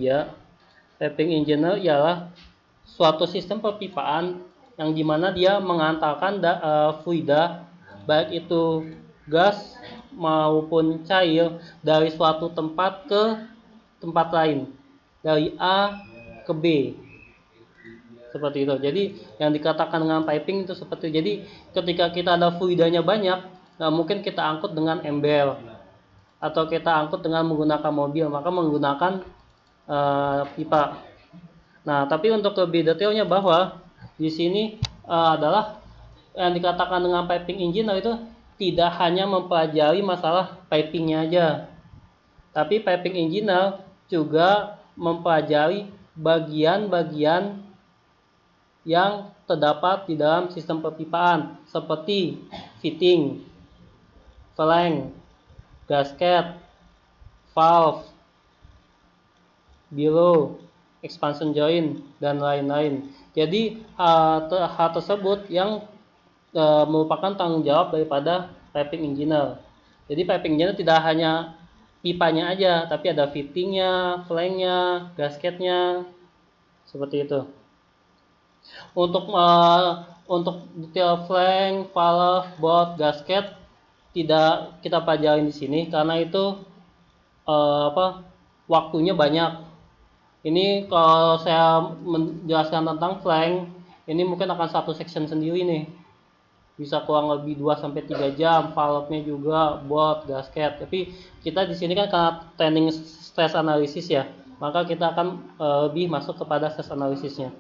Ya, piping engineer ialah suatu sistem perpipaan yang dimana dia mengantarkan fluida, baik itu gas maupun cair, dari suatu tempat ke tempat lain, dari A ke B, seperti itu. Jadi yang dikatakan dengan piping itu seperti, jadi ketika kita ada fluidanya banyak, mungkin kita angkut dengan embel atau kita angkut dengan menggunakan mobil, maka menggunakan pipa. Nah, tapi untuk lebih detailnya bahwa di sini adalah yang dikatakan dengan piping engineer itu tidak hanya mempelajari masalah pipingnya aja, tapi piping engineer juga mempelajari bagian-bagian yang terdapat di dalam sistem perpipaan seperti fitting, flange, gasket, valve, below, expansion joint, dan lain-lain. Jadi hal tersebut yang merupakan tanggung jawab daripada piping engineer. Jadi piping engineer tidak hanya pipanya aja, tapi ada fittingnya, flange-nya, gasketnya, seperti itu. Untuk detail flange, valve, bolt, gasket tidak kita pelajarin di sini karena itu waktunya banyak. Ini kalau saya menjelaskan tentang flange, ini mungkin akan satu section sendiri nih. Bisa kurang lebih 2-3 jam, valve-nya juga, bolt, gasket. Tapi kita di sini kan karena training stress analysis ya, maka kita akan lebih masuk kepada stress analysisnya.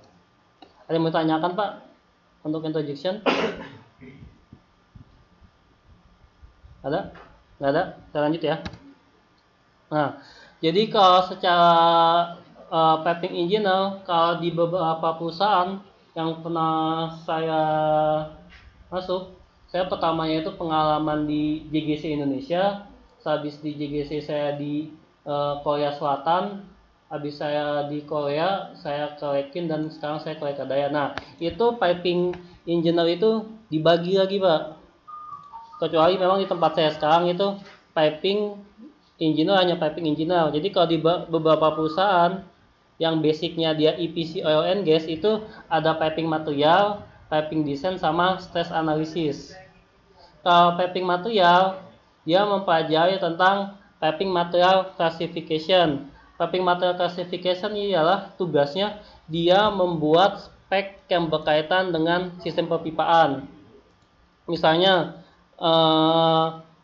Ada yang mau tanyakan Pak untuk introduction? Ada? Nggak ada? Kita lanjut ya. Nah, jadi kalau secara piping engineer, kalau di beberapa perusahaan yang pernah saya masuk, saya pertamanya itu pengalaman di JGC Indonesia, habis di JGC saya di Korea Selatan, habis saya di Korea saya ke Lekin, dan sekarang saya ke Lekadaya. Nah, itu piping engineer itu dibagi lagi Pak, kecuali memang di tempat saya sekarang itu piping engineer hanya piping engineer. Jadi kalau di beberapa perusahaan yang basicnya dia EPC oil and gas, itu ada piping material, piping design, sama stress analysis. Kalau piping material, dia mempelajari tentang piping material classification. Piping material classification ialah tugasnya dia membuat spek yang berkaitan dengan sistem perpipaan. Misalnya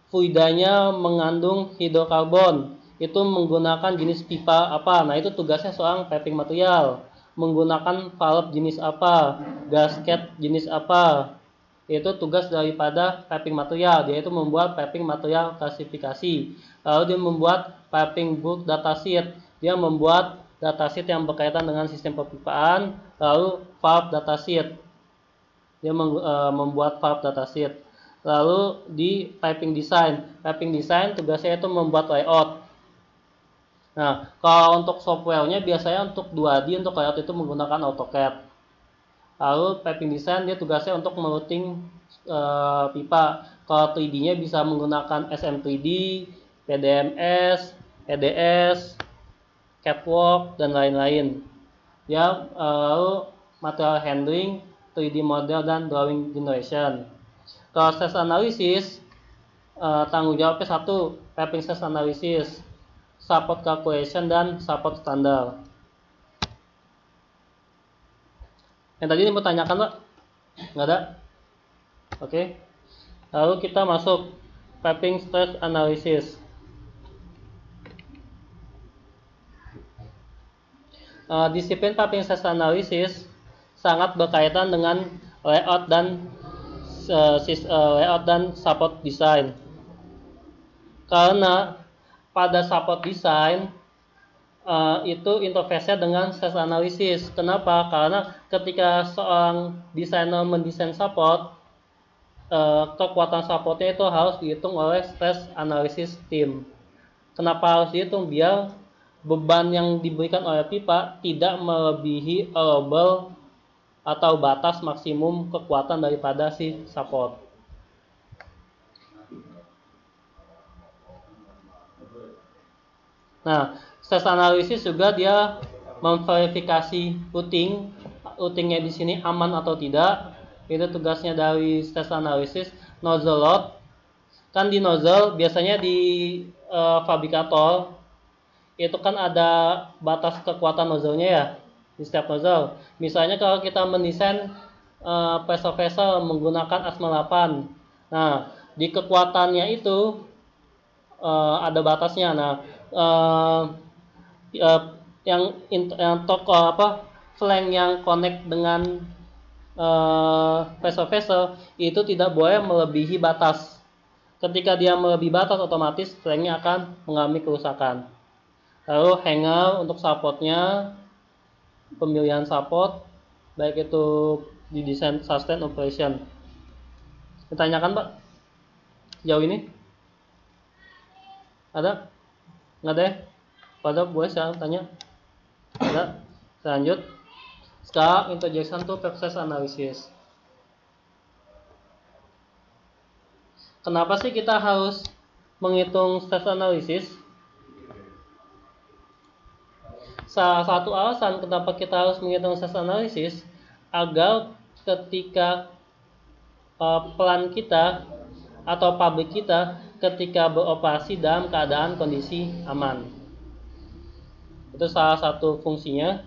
fluidanya mengandung hidrokarbon, itu menggunakan jenis pipa apa. Nah, itu tugasnya seorang piping material. Menggunakan valve jenis apa, gasket jenis apa, itu tugas daripada piping material. Dia itu membuat piping material klasifikasi. Lalu dia membuat piping bulk datasheet. Dia membuat datasheet yang berkaitan dengan sistem perpipaan. Lalu valve datasheet. Dia membuat valve datasheet. Lalu di piping design tugasnya itu membuat layout. Nah, kalau untuk softwarenya biasanya untuk 2D, untuk layout itu menggunakan AutoCAD. Lalu piping design dia tugasnya untuk merouting pipa. Kalau 3D-nya bisa menggunakan SM3D, PDMS, EDS, catwalk, dan lain-lain. Ya, lalu material handling, 3D model, dan drawing generation. Kalau stress analysis, tanggung jawabnya satu, piping stress analysis, support calculation, dan support standar. Yang tadi ini mau tanyakan Pak? Nggak ada? Oke. Lalu kita masuk piping stress analysis. Disiplin piping stress analysis sangat berkaitan dengan layout dan support design. Karena pada support design itu interface-nya dengan stress analysis. Kenapa? Karena ketika seorang desainer mendesain support, kekuatan supportnya itu harus dihitung oleh stress analysis team. Kenapa harus dihitung? Biar beban yang diberikan oleh pipa tidak melebihi allowable atau batas maksimum kekuatan daripada si support. Nah, Stress analisis juga dia memverifikasi routingnya di sini aman atau tidak. Itu tugasnya dari stress analisis. Nozzle load, kan di nozzle biasanya di fabrikator itu kan ada batas kekuatan nozzle-nya ya di setiap nozzle. Misalnya kalau kita mendesain vessel menggunakan ASME 8, nah di kekuatannya itu ada batasnya. Nah eh, eh, yang flank yang connect dengan vessel itu tidak boleh melebihi batas. Ketika dia melebihi batas, otomatis flanknya akan mengalami kerusakan. Lalu hanger untuk supportnya, pemilihan support baik itu di desain sustain operation. Ditanyakan Pak sejauh ini? Ada? Nggak ada ya? Pada boleh saya tanya? Ada? Lanjut. Sekarang interjection to process analysis. Kenapa sih kita harus menghitung stress analysis? Salah satu alasan kenapa kita harus menghitung stress analysis agar ketika pelan kita atau pabrik kita ketika beroperasi dalam keadaan kondisi aman. Itu salah satu fungsinya.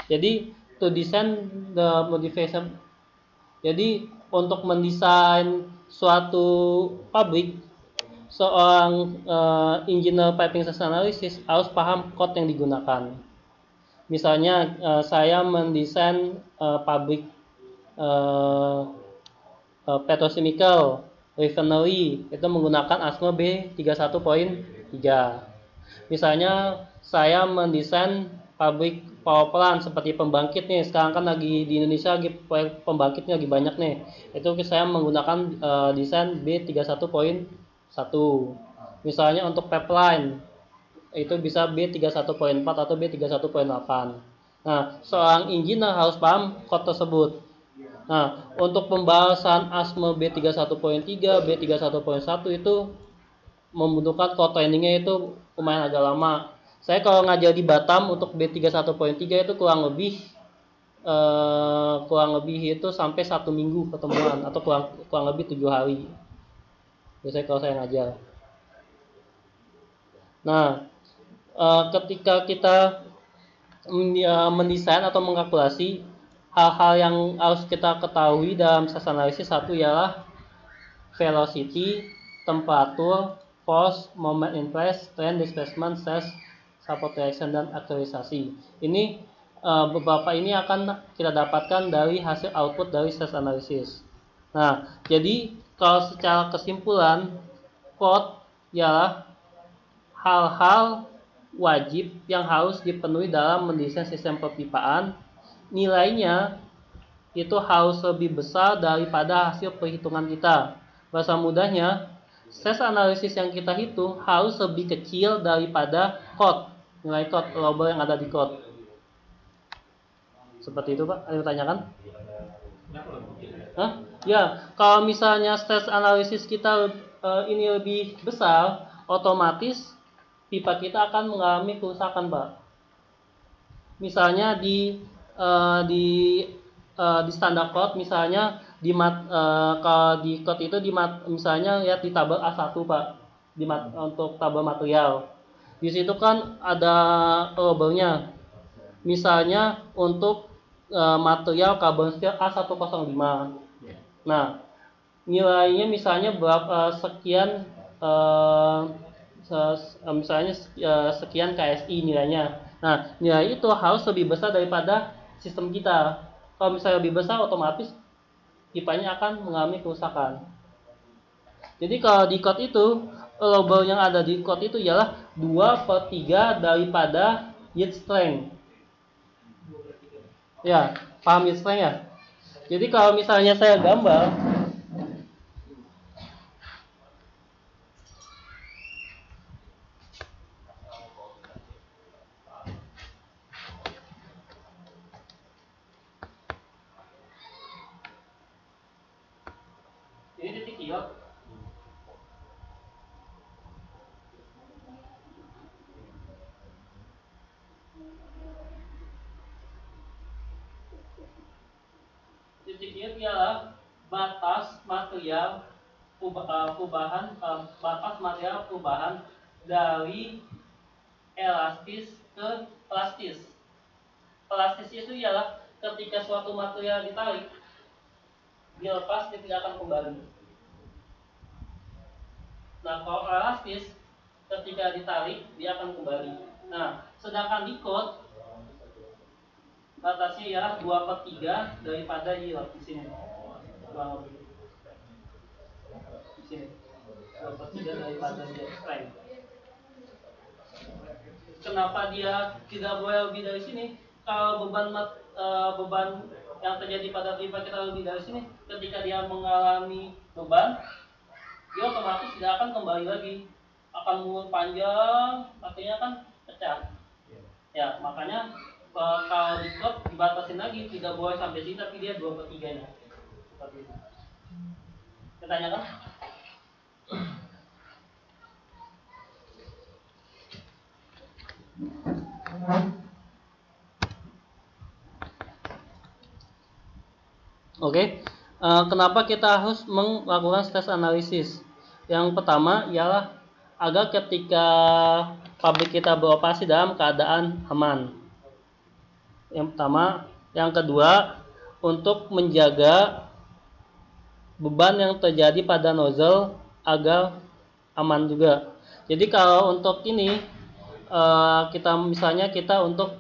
Jadi to design the modification. Jadi untuk mendesain suatu pabrik, seorang engineer piping stress analysis harus paham code yang digunakan. Misalnya saya mendesain pabrik petrochemical refinery itu menggunakan ASME B31.3. Misalnya saya mendesain pabrik power plant seperti pembangkit nih, sekarang kan lagi di Indonesia lagi pembangkitnya lagi banyak nih, itu saya menggunakan desain B31.1. Misalnya untuk pipeline itu bisa B31.4 atau B31.8. Nah, seorang engineer harus paham code tersebut. Nah, untuk pembahasan ASME B31.3, B31.1 itu membutuhkan code trainingnya itu lumayan agak lama. Saya kalau ngajar di Batam untuk B31.3 itu kurang lebih itu sampai 1 minggu pertemuan atau kurang lebih 7 hari. Biasanya kalau saya ngajar. Nah, ketika kita mendesain atau mengkalkulasi, hal-hal yang harus kita ketahui dalam stress analysis, satu ialah velocity, temperatur, force, moment in place, strain, displacement, stress, support reaction, dan aktualisasi. Ini beberapa ini akan kita dapatkan dari hasil output dari stress analysis. Nah, jadi kalau secara kesimpulan, code ialah hal-hal wajib yang harus dipenuhi dalam mendesain sistem perpipaan. Nilainya itu harus lebih besar daripada hasil perhitungan kita. Bahasa mudahnya, stress analysis yang kita hitung harus lebih kecil daripada nilai code label yang ada di code. Seperti itu Pak, ada yang tanyakan? Hah? Ya, kalau misalnya stress analysis kita ini lebih besar, otomatis pipa kita akan mengalami kerusakan, Pak. Misalnya di standar code, misalnya kalau di code itu misalnya ya di tabel A1 Pak, untuk tabel material. Di situ kan ada labelnya. Misalnya untuk material carbon steel A105. Nah, nilainya misalnya berapa sekian misalnya sekian KSI nilainya. Nah, nilai itu harus lebih besar daripada sistem kita. Kalau misalnya lebih besar, otomatis pipanya akan mengalami kerusakan. Jadi kalau di code itu, label yang ada di code itu ialah 2/3 daripada yield strength. Ya, paham yield strength ya? Jadi kalau misalnya saya gambar, ini titik iot. titik yield ialah batas material perubahan dari elastis ke elastis. Elastis itu ialah ketika suatu material ditarik, dia lepas, dia tidak akan kembali. Nah, kalau elastis, ketika ditarik, dia akan kembali. Nah, sedangkan di code, batasnya ialah 2/3 daripada yield di sini. Di sini. 2/3 daripada yield strength. Kenapa dia tidak boleh lebih dari sini? Kalau beban yang terjadi pada pipa kita lebih dari sini, ketika dia mengalami beban, dia otomatis tidak akan kembali lagi, akan mulai panjang, akhirnya kan pecah. Ya, makanya kalau di klub dibatasin lagi, tidak boleh sampai sini, tapi dia 2/3-nya. Seperti itu. Ditanyakan? Oke, kenapa kita harus melakukan stress analisis? Yang pertama ialah agar ketika pabrik kita beroperasi dalam keadaan aman. Yang pertama, yang kedua, untuk menjaga beban yang terjadi pada nozzle agar aman juga. Jadi kalau untuk ini kita misalnya kita untuk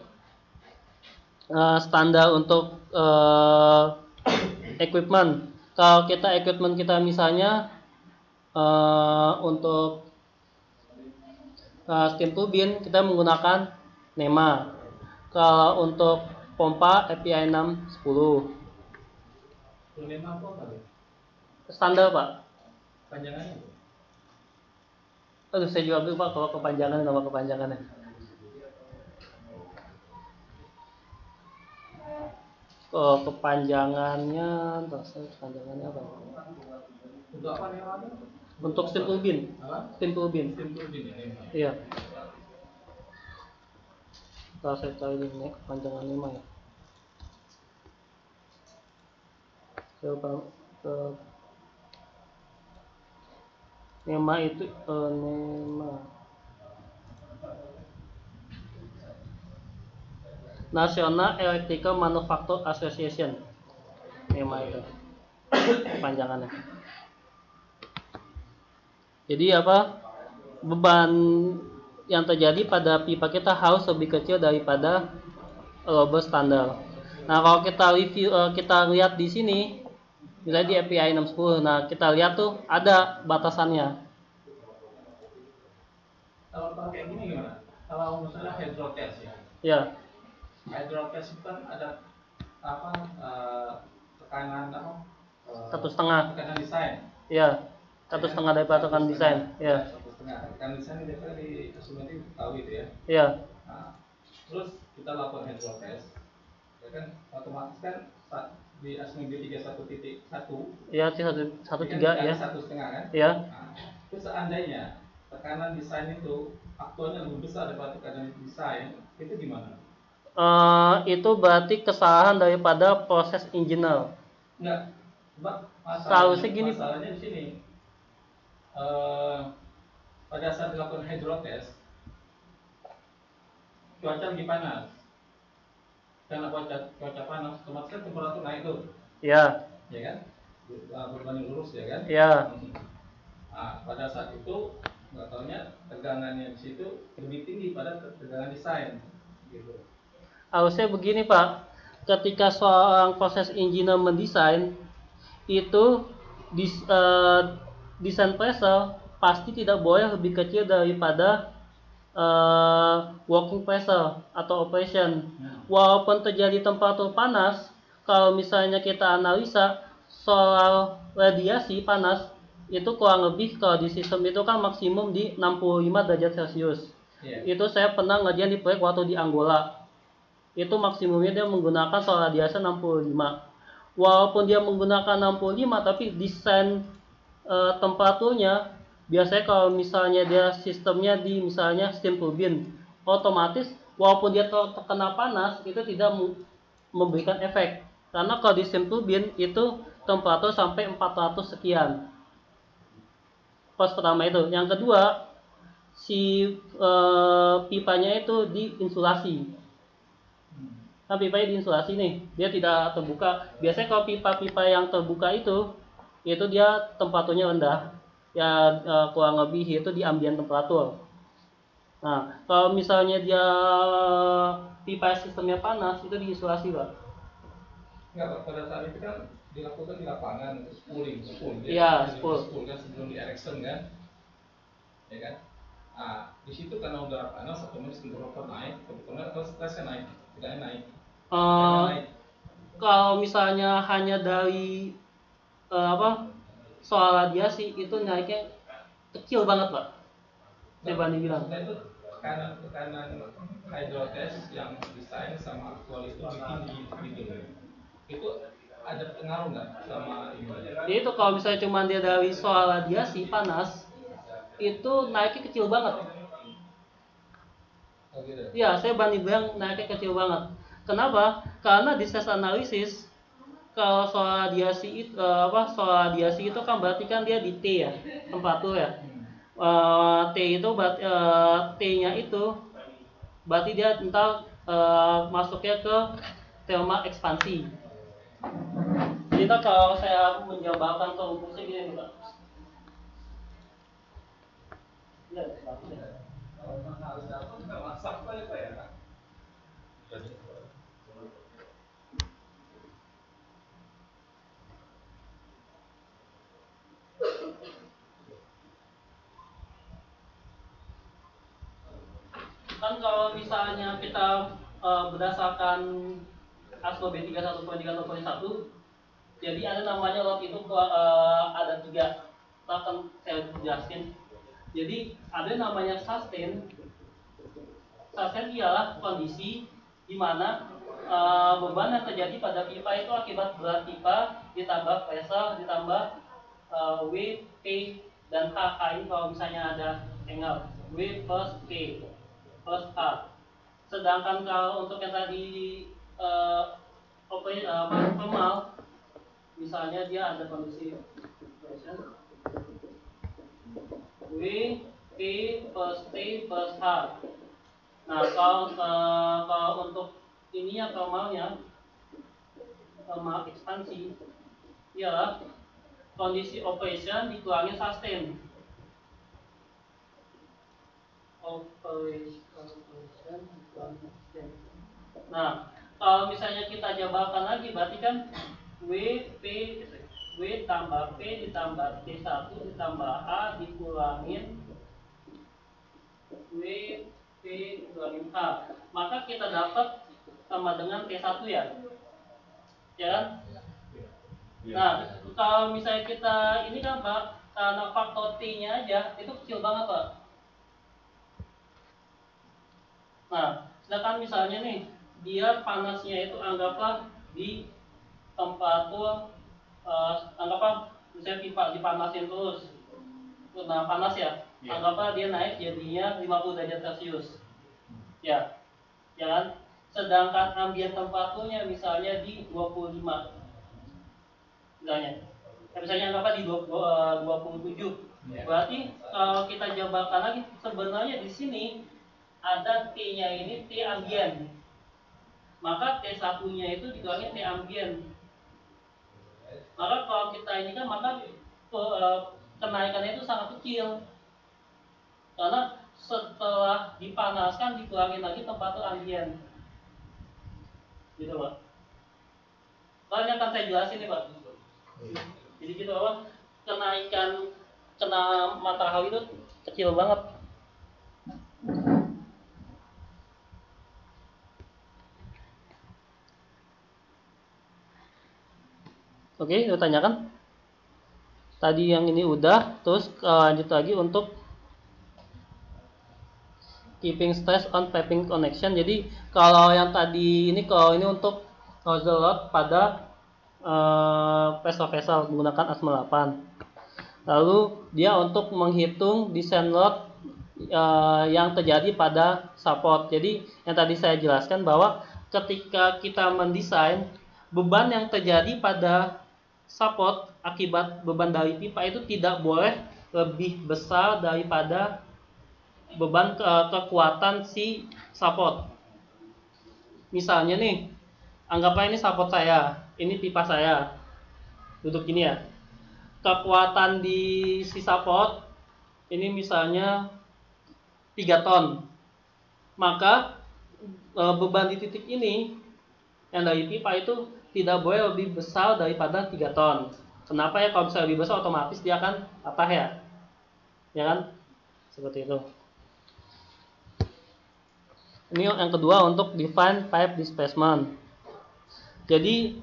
standar untuk equipment. Kalau equipment kita misalnya untuk steam turbine kita menggunakan NEMA. Kalau untuk pompa API 610. NEMA apa? Standar, Pak. Panjangannya? Aduh, saya juga lupa kalau kepanjangan nama kepanjangannya. Oh, kepanjangannya apa? Untuk apa NEMA? Untuk steam turbine. Steam turbine. Steam turbine ya NEMA. Iya. Kalau saya cari ini kepanjangan NEMA ya. Coba ke NEMA itu NEMA National Electrical Manufacturer Association. NEMA itu panjangannya. Jadi apa? Beban yang terjadi pada pipa kita harus lebih kecil daripada lubber standar. Nah, kalau kita review kita lihat di sini, misalnya di API 610. Nah, kita lihat tuh ada batasannya. Kalau kayak gini gimana? Kalau misalnya hydro test ya. Ya. Hydro test itu kan ada apa tekanan apa? 1,5. Tekanan desain. Ya. 1,5 daripada tekanan desain. Ya. 1,5. Tekanan desain biasanya di asuransi tahu itu ya. Ya. Nah, terus kita lakukan hydro test, ya kan otomatis kan di asuransi 3.1.1. Ya, 1,3 ya. 1,5 kan? Ya. Nah, itu seandainya tekanan desain itu aktualnya lebih besar daripada tekanan desain, itu gimana? Itu berarti kesalahan daripada proses engineer. Enggak, masalahnya di sini. Pada saat dilakukan hydro test, cuaca lagi panas. Karena cuaca panas, otomatis kan temperatur naik tuh. Ya. Ya kan? Berbanding lurus ya kan? Ya. Nah, pada saat itu nggak taunya tegangannya di situ lebih tinggi pada tegangan desain, gitu. Harusnya begini, Pak. Ketika seorang proses engineer mendesain, itu desain pressure pasti tidak boleh lebih kecil daripada working pressure atau operation. Walaupun terjadi temperatur panas, kalau misalnya kita analisa soal radiasi panas, itu kurang lebih kalau di sistem itu kan maksimum di 65 derajat Celcius. Itu saya pernah ngerjain di proyek waktu di Angola. Itu maksimumnya dia menggunakan soal radiasi 65. Walaupun dia menggunakan 65, tapi desain temperaturnya biasanya kalau misalnya dia sistemnya di misalnya steam turbine, otomatis walaupun dia terkena panas itu tidak memberikan efek. Karena kalau di simple bin itu temperatur sampai 400 sekian. Pas pertama itu. Yang kedua, si pipanya itu diinsulasi. Nah, pipanya diinsulasi nih, dia tidak terbuka. Biasanya kalau pipa-pipa yang terbuka itu dia temperaturnya rendah. Ya kurang lebih itu di ambient temperatur. Nah, kalau misalnya dia pipa sistemnya panas, itu diisolasi, Pak. Enggak, Pak. Pada saat itu kan dilakukan di lapangan, spool Iya, spool kan sebelum di Erickson kan, ya kan? Nah, di situ karena udara panas, otomatis temperatur naik, atau stresnya naik, tidaknya naik. Kalau misalnya hanya dari soal radiasi itu naiknya kecil banget, Pak. Saya banding bilang. Itu tekanan hydrotest yang desain sama aktual itu lebih tinggi gitu. Itu ada pengaruh nggak sama ini? Itu kalau misalnya cuma dia dari soal radiasi panas itu naiknya kecil banget. Oh gitu. Ya, saya banding bilang naiknya kecil banget. Kenapa? Karena di stress analisis kalau soal radiasi itu kan berarti kan dia di T ya, temperatur ya. T itu T-nya itu berarti dia entar masuknya ke thermal ekspansi. Jadi kalau saya menjabarkan ke rumusnya gini Pak. Ya, masak apa ya Pak? Kan kalau misalnya kita berdasarkan ASMO B31.3.1, jadi ada namanya lot itu ada 3. Akan saya jelaskan. Jadi ada namanya sustain. Sustain ialah kondisi di mana beban yang terjadi pada pipa itu akibat berat pipa ditambah pressure ditambah W, P, dan H. Ini kalau misalnya ada angle W plus P plus H. Sedangkan kalau untuk yang tadi normal, misalnya dia ada kondisi W, P plus T plus H. Nah, kalau untuk ini yang normalnya, normal ekspansi, ialah kondisi operation dikurangi sustain. Nah, kalau misalnya kita jabarkan lagi, berarti kan W tambah P ditambah T1 ditambah A dikurangin W, P kurangin H. Maka kita dapat sama dengan T1 ya. Ya kan? Nah, kalau misalnya kita ini kan Pak, karena faktor T-nya aja itu kecil banget Pak. Nah, sedangkan misalnya nih, dia panasnya itu anggaplah di temperatur anggaplah misalnya pipa dipanasin terus. Nah, panas ya. Anggaplah dia naik jadinya 50 derajat Celcius. Ya. Ya kan? Sedangkan ambient temperaturnya misalnya di 25. Misalnya anggaplah di 27. Berarti kalau kita jabarkan lagi, sebenarnya di sini ada T-nya ini T ambient. Maka T1-nya itu dikurangi T ambient. Maka kalau kita ini kan maka kenaikannya itu sangat kecil. Karena setelah dipanaskan dikurangi lagi temperatur ambient. Gitu, Pak. Soalnya akan saya jelasin nih, Pak. Jadi gitu apa? Kenaikan kena matahari itu kecil banget. Oke, kita tanyakan. Tadi yang ini udah, terus lanjut lagi untuk keeping stress on piping connection. Jadi kalau yang tadi ini, kalau ini untuk nozzle load pada vessel menggunakan ASME 8. Lalu dia untuk menghitung descent load yang terjadi pada support. Jadi yang tadi saya jelaskan bahwa ketika kita mendesain beban yang terjadi pada support akibat beban dari pipa itu tidak boleh lebih besar daripada beban kekuatan si support. Misalnya nih, anggaplah ini support saya, ini pipa saya, duduk gini ya. Kekuatan di si support ini misalnya 3 ton. Maka beban di titik ini yang dari pipa itu tidak boleh lebih besar daripada 3 ton. Kenapa ya? Kalau bisa lebih besar otomatis dia akan patah ya. Ya kan? Seperti itu. Ini yang kedua untuk define pipe displacement. Jadi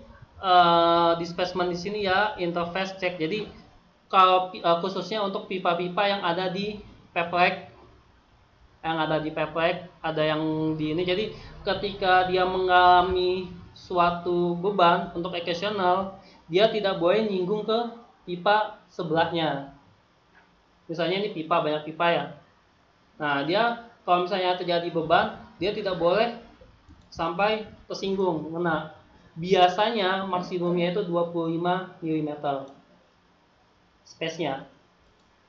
displacement di sini ya interface check. Jadi kalau khususnya untuk pipa-pipa yang ada di pipe rack, ada yang di ini. Jadi ketika dia mengalami suatu beban untuk equational, dia tidak boleh nyinggung ke pipa sebelahnya. Misalnya ini pipa, banyak pipa ya. Nah, dia kalau misalnya terjadi beban, dia tidak boleh sampai tersinggung. Nah, biasanya maksimumnya itu 25 mm space-nya.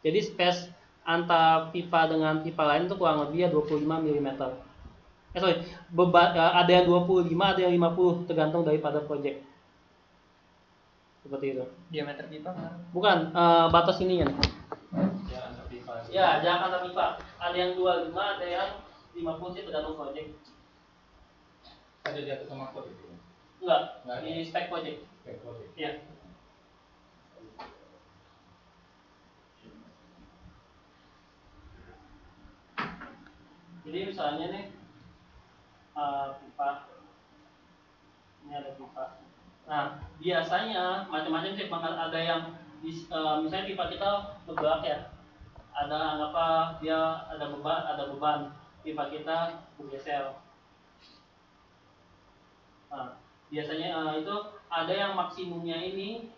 Jadi space antara pipa dengan pipa lain itu kurang lebih ya 25 mm. Beban ada yang 25, ada yang 50 tergantung daripada project. Seperti itu. Diameter pipa kan? Bukan, batas ini ya. Ya, antar pipa. Ya, jarak antar pipa. Ada yang 25, ada yang 50 sih tergantung project. Ada di atas sama kod itu. Enggak, Enggak. di spek project. Spek project. Iya. Jadi misalnya nih pipa, ini ada pipa. Nah, biasanya macam-macam sih, bahkan ada yang misalnya pipa kita bergerak ya. Ada apa? Dia ada beban, pipa kita bergeser. Nah, biasanya itu ada yang maksimumnya ini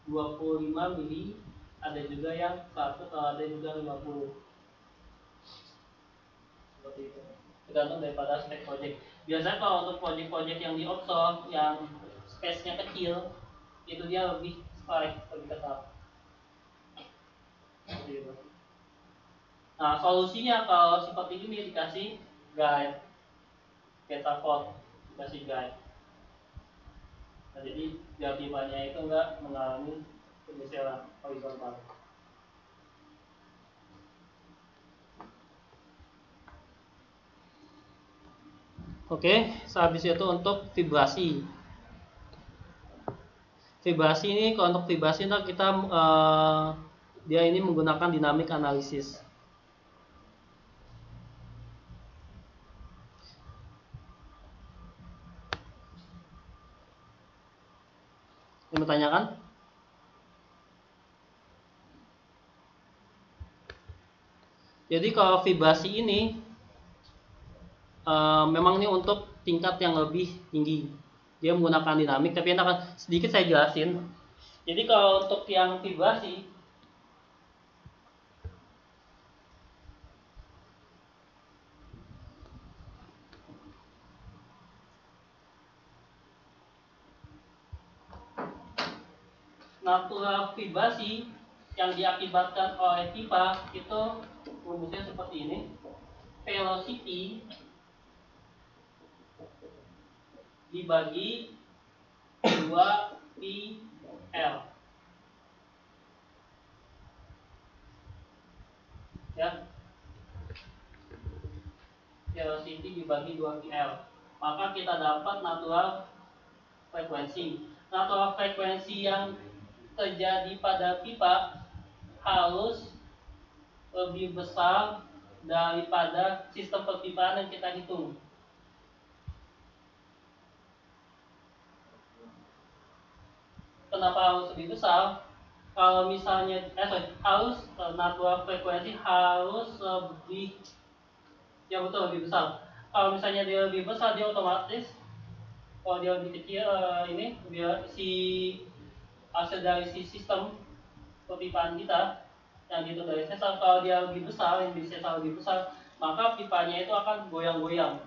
25 mili, ada juga yang 100, ada juga 50. Seperti itu. Tergantung daripada spek project. Biasanya kalau untuk project-project yang di offshore yang space-nya kecil, itu dia lebih strict, lebih ketat. Seperti itu. Nah, solusinya kalau seperti ini dikasih guide, support, dikasih guide. Nah, jadi biar pipanya itu enggak mengalami pergeseran horizontal. Oke, sehabis itu untuk vibrasi. Vibrasi ini, kalau untuk vibrasi kita dia ini menggunakan dynamic analysis. Yang bertanyakan? Jadi kalau vibrasi ini memang ini untuk tingkat yang lebih tinggi. Dia menggunakan dinamik, tapi nanti akan sedikit saya jelasin. Jadi kalau untuk yang vibrasi, natural vibrasi yang diakibatkan oleh pipa itu rumusnya seperti ini. Velocity dibagi 2πL. Ya. Velocity dibagi 2πL. Maka kita dapat natural frekuensi. Natural frekuensi yang terjadi pada pipa harus lebih besar daripada sistem perpipaan yang kita hitung. Kenapa harus lebih besar? Kalau misalnya harus natural frekuensi harus lebih, ya betul, lebih besar. Kalau misalnya dia lebih besar, dia otomatis, kalau dia lebih kecil ini dia hasil dari si sistem perpipaan kita yang dihitung dari sesar, kalau dia lebih besar, yang di sesar lebih besar, maka pipanya itu akan goyang-goyang.